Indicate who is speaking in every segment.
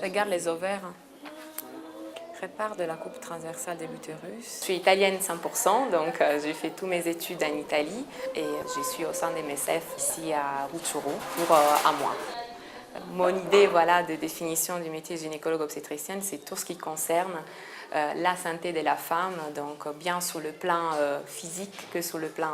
Speaker 1: Regarde les ovaires. Prépare de la coupe transversale des l'utérus. Je suis italienne 100%, donc j'ai fait toutes mes études en Italie et je suis au sein des MSF ici à Rutshuru pour un mois. Mon idée de définition du métier de gynécologue obstétricienne, c'est tout ce qui concerne la santé de la femme, donc bien sur le plan physique que sur le plan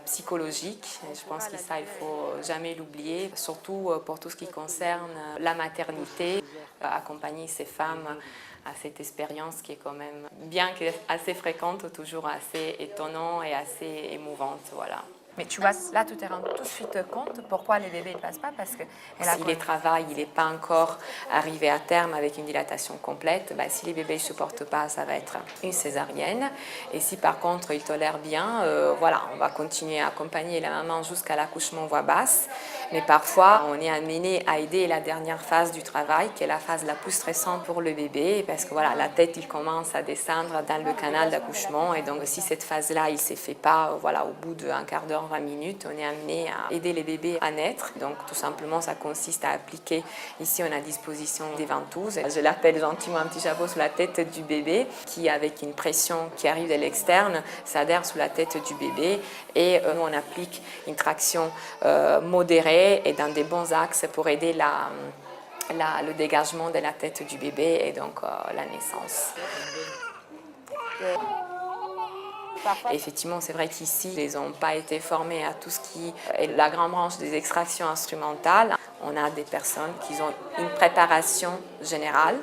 Speaker 1: psychologique. Et je pense que ça, il ne faut jamais l'oublier, surtout pour tout ce qui concerne la maternité, accompagner ces femmes à cette expérience qui est quand même, bien qu'assez fréquente, toujours assez étonnante et assez émouvante. Voilà.
Speaker 2: Mais tu vois, là, tu te rends tout de suite compte pourquoi les bébés ne passent pas, parce que...
Speaker 1: Si les travails, il n'est pas encore arrivé à terme avec une dilatation complète, si les bébés ne supportent pas, ça va être une césarienne. Et si par contre, ils tolèrent bien, on va continuer à accompagner la maman jusqu'à l'accouchement voix basse. Mais parfois, on est amené à aider la dernière phase du travail, qui est la phase la plus stressante pour le bébé, parce que la tête, il commence à descendre dans le canal d'accouchement. Et donc, si cette phase-là, il ne s'est fait pas, au bout d'un quart d'heure, 20 minutes, on est amené à aider les bébés à naître. Donc, tout simplement, ça consiste à appliquer, ici, on a à disposition des ventouses. Je l'appelle gentiment un petit chapeau sur la tête du bébé, qui, avec une pression qui arrive de l'externe, s'adhère sous la tête du bébé. Et nous, on applique une traction modérée et dans des bons axes pour aider le dégagement de la tête du bébé et donc la naissance. Et effectivement, c'est vrai qu'ici, ils n'ont pas été formés à tout ce qui est la grande branche des extractions instrumentales. On a des personnes qui ont une préparation générale,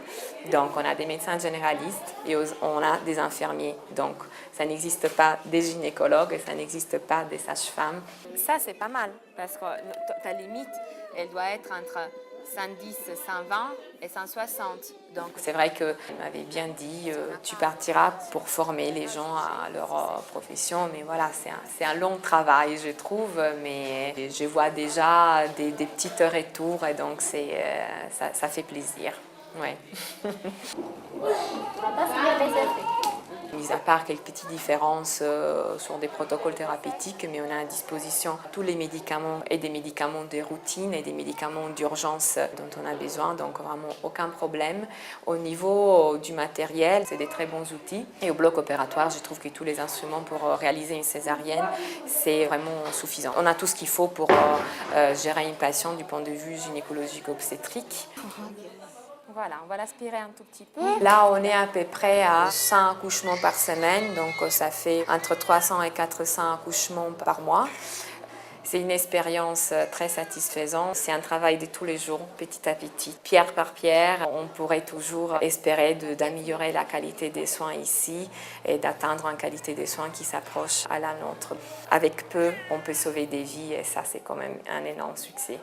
Speaker 1: donc on a des médecins généralistes et on a des infirmiers. Donc ça n'existe pas des gynécologues, ça n'existe pas des sages-femmes. Ça, c'est pas mal, parce que ta limite, elle doit être entre 110, 120 et 160. Donc c'est vrai qu'elle m'avait bien dit, tu partiras pour former les gens à leur profession, mais voilà, c'est un long travail, je trouve, mais je vois déjà des petits retours et donc ça fait plaisir. Ouais. Mis à part quelques petites différences sur des protocoles thérapeutiques, mais on a à disposition tous les médicaments et des médicaments de routine et des médicaments d'urgence dont on a besoin, donc vraiment aucun problème. Au niveau du matériel, c'est des très bons outils. Et au bloc opératoire, je trouve que tous les instruments pour réaliser une césarienne, c'est vraiment suffisant. On a tout ce qu'il faut pour gérer une patiente du point de vue gynécologique obstétrique. Voilà, on va l'aspirer un tout petit peu. Là, on est à peu près à 100 accouchements par semaine, donc ça fait entre 300 et 400 accouchements par mois. C'est une expérience très satisfaisante. C'est un travail de tous les jours, petit à petit. Pierre par pierre, on pourrait toujours espérer d'améliorer la qualité des soins ici et d'atteindre une qualité des soins qui s'approche à la nôtre. Avec peu, on peut sauver des vies et ça, c'est quand même un énorme succès.